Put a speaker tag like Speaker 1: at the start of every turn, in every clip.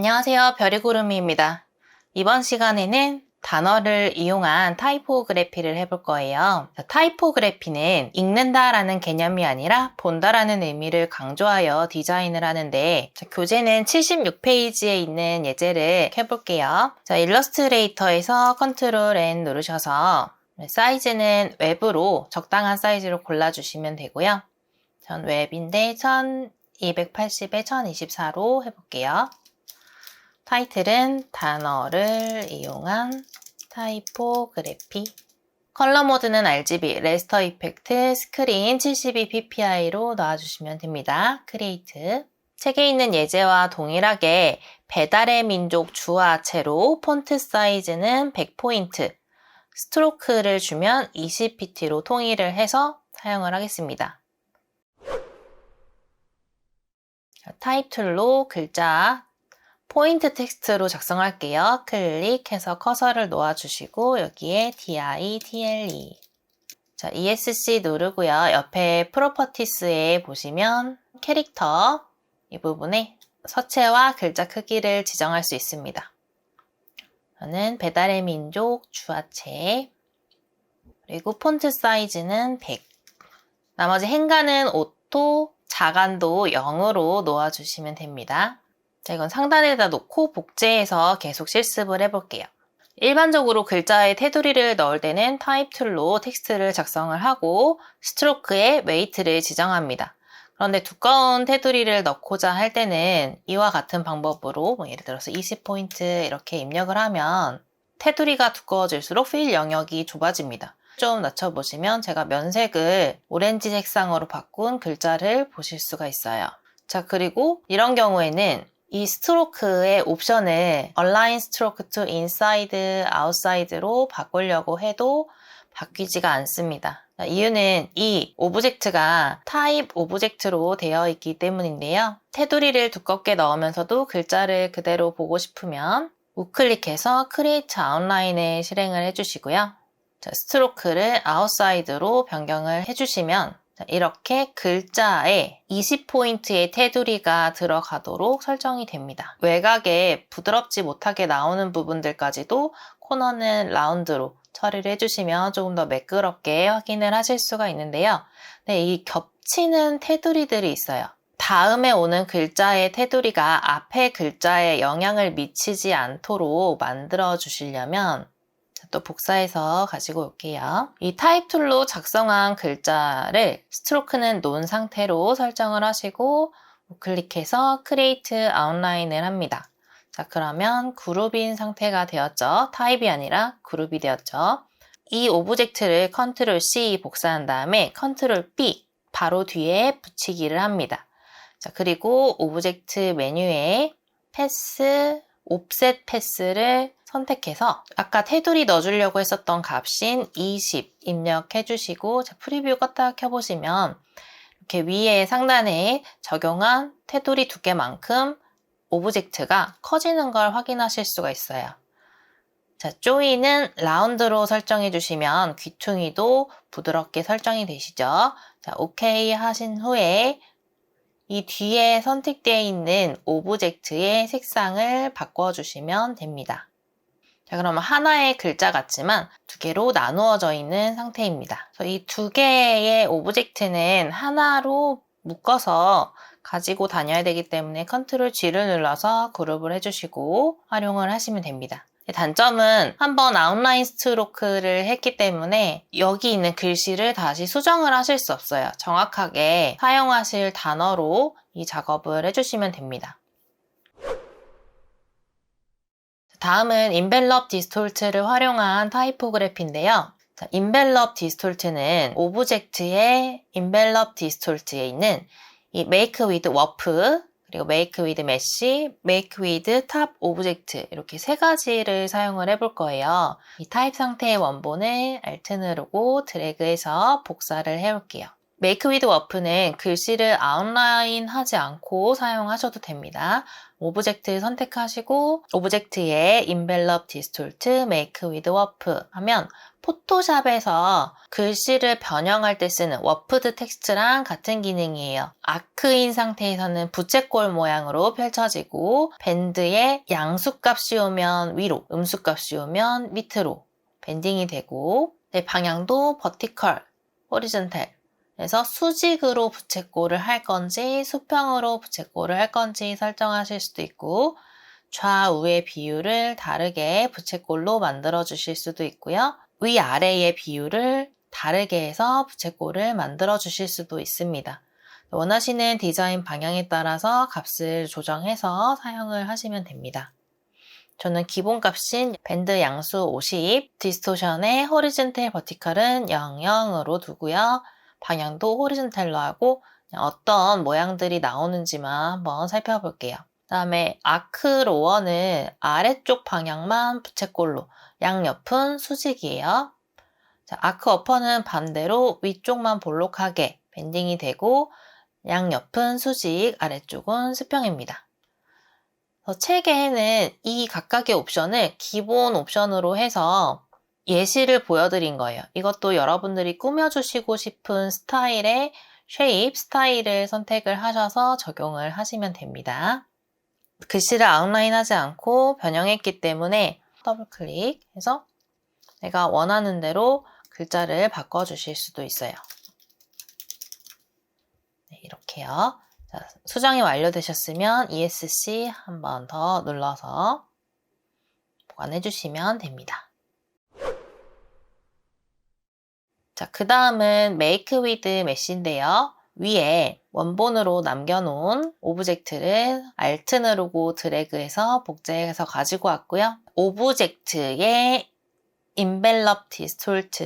Speaker 1: 안녕하세요. 별이구름이입니다. 이번 시간에는 단어를 이용한 타이포그래피를 해볼 거예요. 타이포그래피는 읽는다라는 개념이 아니라 본다라는 의미를 강조하여 디자인을 하는데 교재는 76페이지에 있는 예제를 해볼게요. 일러스트레이터에서 컨트롤 N 누르셔서 사이즈는 웹으로 적당한 사이즈로 골라주시면 되고요. 전 웹인데 1280에 1024로 해볼게요. 타이틀은 단어를 이용한 타이포그래피. 컬러 모드는 RGB, 레스터 이펙트, 스크린 72ppi로 놔주시면 됩니다. 크리에이트. 책에 있는 예제와 동일하게 배달의 민족 주화체로 폰트 사이즈는 100포인트, 스트로크를 주면 20pt로 통일을 해서 사용을 하겠습니다. 타이틀로 글자 포인트 텍스트로 작성할게요. 클릭해서 커서를 놓아주시고 여기에 DITLE ESC 누르고요. 옆에 프로퍼티스에 보시면 캐릭터 이 부분에 서체와 글자 크기를 지정할 수 있습니다. 저는 배달의 민족 주화체 그리고 폰트 사이즈는 100 나머지 행간은 오토 자간도 0으로 놓아주시면 됩니다. 자, 이건 상단에다 놓고 복제해서 계속 실습을 해볼게요. 일반적으로 글자에 테두리를 넣을 때는 타입 툴로 텍스트를 작성을 하고 스트로크에 웨이트를 지정합니다. 그런데 두꺼운 테두리를 넣고자 할 때는 이와 같은 방법으로 예를 들어서 20포인트 이렇게 입력을 하면 테두리가 두꺼워질수록 필 영역이 좁아집니다. 좀 낮춰보시면 제가 면색을 오렌지 색상으로 바꾼 글자를 보실 수가 있어요. 자, 그리고 이런 경우에는 이 스트로크의 옵션을 Align Stroke to Inside, Outside로 바꾸려고 해도 바뀌지가 않습니다. 이유는 이 오브젝트가 타입 오브젝트로 되어 있기 때문인데요. 테두리를 두껍게 넣으면서도 글자를 그대로 보고 싶으면 우클릭해서 Create Outline을 실행을 해주시고요. 스트로크를 Outside로 변경을 해주시면 이렇게 글자에 20포인트의 테두리가 들어가도록 설정이 됩니다. 외곽에 부드럽지 못하게 나오는 부분들까지도 코너는 라운드로 처리를 해주시면 조금 더 매끄럽게 확인을 하실 수가 있는데요. 네, 이 겹치는 테두리들이 있어요. 다음에 오는 글자의 테두리가 앞에 글자에 영향을 미치지 않도록 만들어 주시려면 또 복사해서 가지고 올게요. 이 타입 툴로 작성한 글자를 스트로크는 논 상태로 설정을 하시고 우클릭해서 Create Outline을 합니다. 자, 그러면 그룹인 상태가 되었죠. 타입이 아니라 그룹이 되었죠. 이 오브젝트를 Ctrl C 복사한 다음에 Ctrl B 바로 뒤에 붙이기를 합니다. 자, 그리고 오브젝트 메뉴에 패스, 옵셋 패스를 선택해서 아까 테두리 넣어주려고 했었던 값인 20 입력해 주시고 프리뷰 껐다 켜보시면 이렇게 위에 상단에 적용한 테두리 두께만큼 오브젝트가 커지는 걸 확인하실 수가 있어요. 자, 조이는 라운드로 설정해 주시면 귀퉁이도 부드럽게 설정이 되시죠. 자, 오케이 하신 후에 이 뒤에 선택되어 있는 오브젝트의 색상을 바꿔주시면 됩니다. 자, 그러면 하나의 글자 같지만 두 개로 나누어져 있는 상태입니다. 이 두 개의 오브젝트는 하나로 묶어서 가지고 다녀야 되기 때문에 Ctrl G를 눌러서 그룹을 해주시고 활용을 하시면 됩니다. 단점은 한번 아웃라인 스트로크를 했기 때문에 여기 있는 글씨를 다시 수정을 하실 수 없어요. 정확하게 사용하실 단어로 이 작업을 해주시면 됩니다. 다음은 인벨롭 디스톨트를 활용한 타이포그래피인데요. 인벨롭 디스톨트는 오브젝트의 인벨롭 디스톨트에 있는 이 Make with Warp, 그리고 Make with Mesh, Make with Top Object 이렇게 세 가지를 사용을 해볼 거예요. 이 타입 상태의 원본을 Alt 누르고 드래그해서 복사를 해올게요. Make with Warp는 글씨를 아웃라인 하지 않고 사용하셔도 됩니다. 오브젝트 선택하시고 오브젝트에 Envelop Distort Make with Warp 하면 포토샵에서 글씨를 변형할 때 쓰는 워프드 텍스트랑 같은 기능이에요. 아크인 상태에서는 부채꼴 모양으로 펼쳐지고 밴드에 양수값이 오면 위로, 음수값이 오면 밑으로 밴딩이 되고 방향도 버티컬, 호리존탈 그래서 수직으로 부채꼴을 할 건지 수평으로 부채꼴을 할 건지 설정하실 수도 있고 좌우의 비율을 다르게 부채꼴로 만들어 주실 수도 있고요. 위아래의 비율을 다르게 해서 부채꼴을 만들어 주실 수도 있습니다. 원하시는 디자인 방향에 따라서 값을 조정해서 사용을 하시면 됩니다. 저는 기본 값인 밴드 양수 50, 디스토션의 호리즌탈 버티컬은 00으로 두고요. 방향도 호리즌탈로 하고 어떤 모양들이 나오는지만 한번 살펴볼게요. 그 다음에 아크 로어는 아래쪽 방향만 부채꼴로, 양옆은 수직이에요. 자, 아크 어퍼는 반대로 위쪽만 볼록하게 밴딩이 되고 양옆은 수직, 아래쪽은 수평입니다. 책에는 이 각각의 옵션을 기본 옵션으로 해서 예시를 보여드린 거예요. 이것도 여러분들이 꾸며주시고 싶은 스타일의 쉐입, 스타일을 선택을 하셔서 적용을 하시면 됩니다. 글씨를 아웃라인 하지 않고 변형했기 때문에 더블 클릭해서 내가 원하는 대로 글자를 바꿔주실 수도 있어요. 네, 이렇게요. 자, 수정이 완료되셨으면 ESC 한 번 더 눌러서 보관해 주시면 됩니다. 자, 그 다음은 Make with Mesh인데요. 위에 원본으로 남겨놓은 오브젝트를 Alt 누르고 드래그해서 복제해서 가지고 왔고요. 오브젝트에 Envelop Distort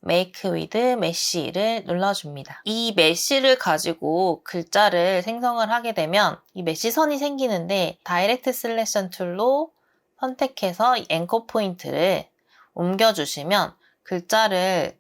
Speaker 1: Make with Mesh를 눌러줍니다. 이 Mesh를 가지고 글자를 생성을 하게 되면 이 메쉬 선이 생기는데 다이렉트 셀렉션 툴로 선택해서 이 앵커 포인트를 옮겨주시면 글자를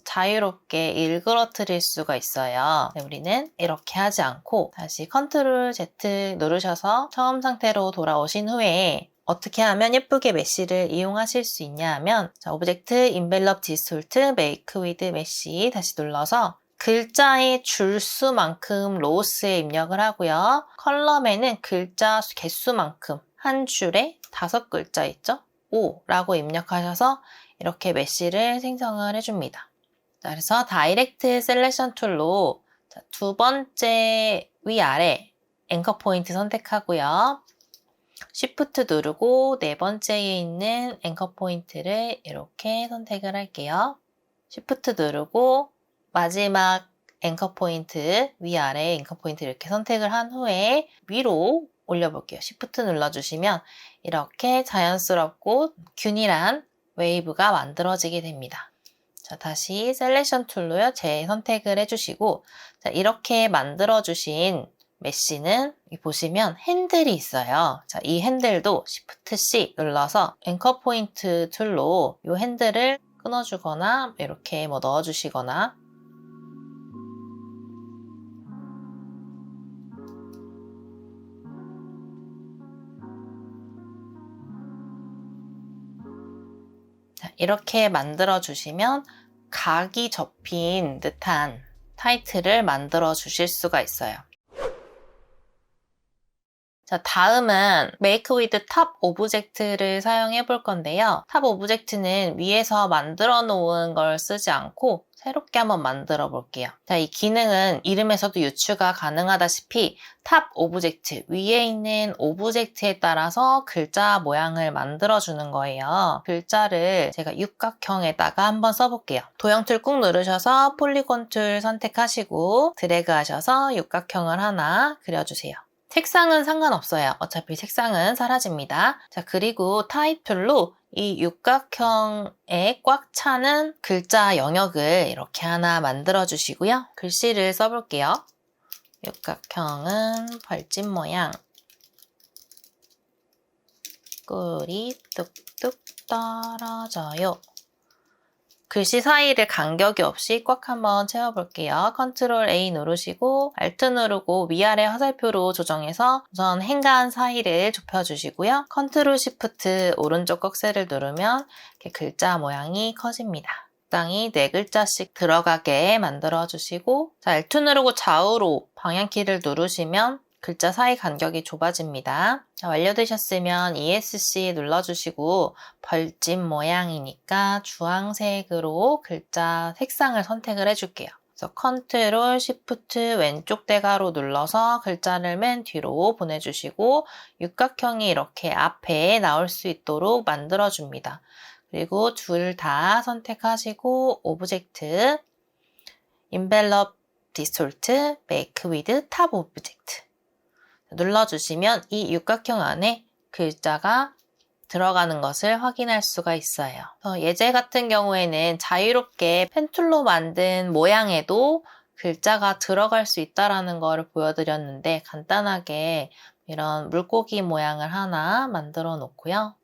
Speaker 1: 자유롭게 일그러뜨릴 수가 있어요. 우리는 이렇게 하지 않고 다시 Ctrl Z 누르셔서 처음 상태로 돌아오신 후에 어떻게 하면 예쁘게 메쉬를 이용하실 수 있냐 하면 자, 오브젝트 Envelop Distort Make with Mesh 다시 눌러서 글자의 줄수만큼 로우스에 입력을 하고요. 컬럼에는 글자 개수만큼 한 줄에 5글자 있죠? 5라고 입력하셔서 이렇게 메쉬를 생성을 해줍니다. 자, 그래서 다이렉트 셀렉션 툴로 두 번째 위아래 앵커 포인트 선택하고요. Shift 누르고 네 번째에 있는 앵커 포인트를 이렇게 선택을 할게요. Shift 누르고 마지막 앵커 포인트, 위아래 앵커 포인트 이렇게 선택을 한 후에 위로 올려볼게요. Shift 눌러주시면 이렇게 자연스럽고 균일한 웨이브가 만들어지게 됩니다. 자, 다시 셀렉션 툴로요. 재선택을 해주시고 자, 이렇게 만들어주신 메쉬는 보시면 핸들이 있어요. 자, 이 핸들도 Shift-C 눌러서 앵커 포인트 툴로 이 핸들을 끊어주거나 이렇게 넣어주시거나 자, 이렇게 만들어 주시면 각이 접힌 듯한 타이틀을 만들어 주실 수가 있어요. 자, 다음은 Make with Top 오브젝트를 사용해 볼 건데요. 탑 오브젝트는 위에서 만들어 놓은 걸 쓰지 않고 새롭게 한번 만들어 볼게요. 자, 이 기능은 이름에서도 유추가 가능하다시피 탑 오브젝트, 위에 있는 오브젝트에 따라서 글자 모양을 만들어 주는 거예요. 글자를 제가 육각형에다가 한번 써볼게요. 도형 툴 꾹 누르셔서 폴리곤 툴 선택하시고 드래그 하셔서 육각형을 하나 그려주세요. 색상은 상관없어요. 어차피 색상은 사라집니다. 자, 그리고 타입 툴로 이 육각형에 꽉 차는 글자 영역을 이렇게 하나 만들어 주시고요. 글씨를 써볼게요. 육각형은 벌집 모양, 꿀이 뚝뚝 떨어져요. 글씨 사이를 간격이 없이 꽉 한번 채워볼게요. 컨트롤 A 누르시고 Alt 누르고 위아래 화살표로 조정해서 우선 행간 사이를 좁혀주시고요. 컨트롤 Shift 오른쪽 꺽쇠를 누르면 이렇게 글자 모양이 커집니다. 적당히 4글자씩 들어가게 만들어주시고 Alt 누르고 좌우로 방향키를 누르시면 글자 사이 간격이 좁아집니다. 자, 완료되셨으면 ESC 눌러주시고 벌집 모양이니까 주황색으로 글자 색상을 선택을 해줄게요. 그래서 컨트롤 시프트 왼쪽 대괄호 눌러서 글자를 맨 뒤로 보내주시고 육각형이 이렇게 앞에 나올 수 있도록 만들어줍니다. 그리고 둘 다 선택하시고 오브젝트, Envelope Distort, Make with Top Object 눌러주시면 이 육각형 안에 글자가 들어가는 것을 확인할 수가 있어요. 예제 같은 경우에는 자유롭게 펜툴로 만든 모양에도 글자가 들어갈 수 있다는 것을 보여드렸는데 간단하게 이런 물고기 모양을 하나 만들어 놓고요.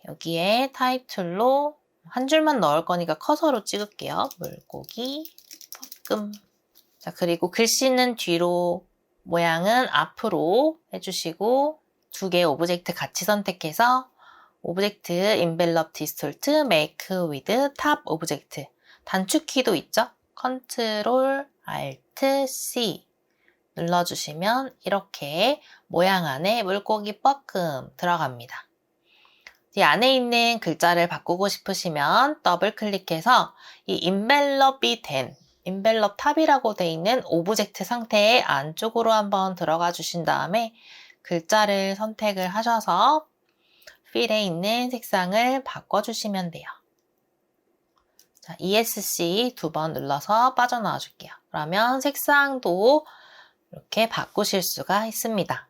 Speaker 1: 여기에 타입툴로 한 줄만 넣을 거니까 커서로 찍을게요. 물고기, 뻐끔. 자, 그리고 글씨는 뒤로 모양은 앞으로 해주시고 2개의 오브젝트 같이 선택해서 오브젝트 Envelope Distort Make with Top Object 단축키도 있죠? Ctrl Alt C 눌러주시면 이렇게 모양 안에 물고기 뻐끔 들어갑니다. 이 안에 있는 글자를 바꾸고 싶으시면 더블 클릭해서 이 envelop이 된 envelope 탑이라고 되어 있는 오브젝트 상태의 안쪽으로 한번 들어가 주신 다음에 글자를 선택을 하셔서 필에 있는 색상을 바꿔주시면 돼요. 자, ESC 2번 눌러서 빠져나와 줄게요. 그러면 색상도 이렇게 바꾸실 수가 있습니다.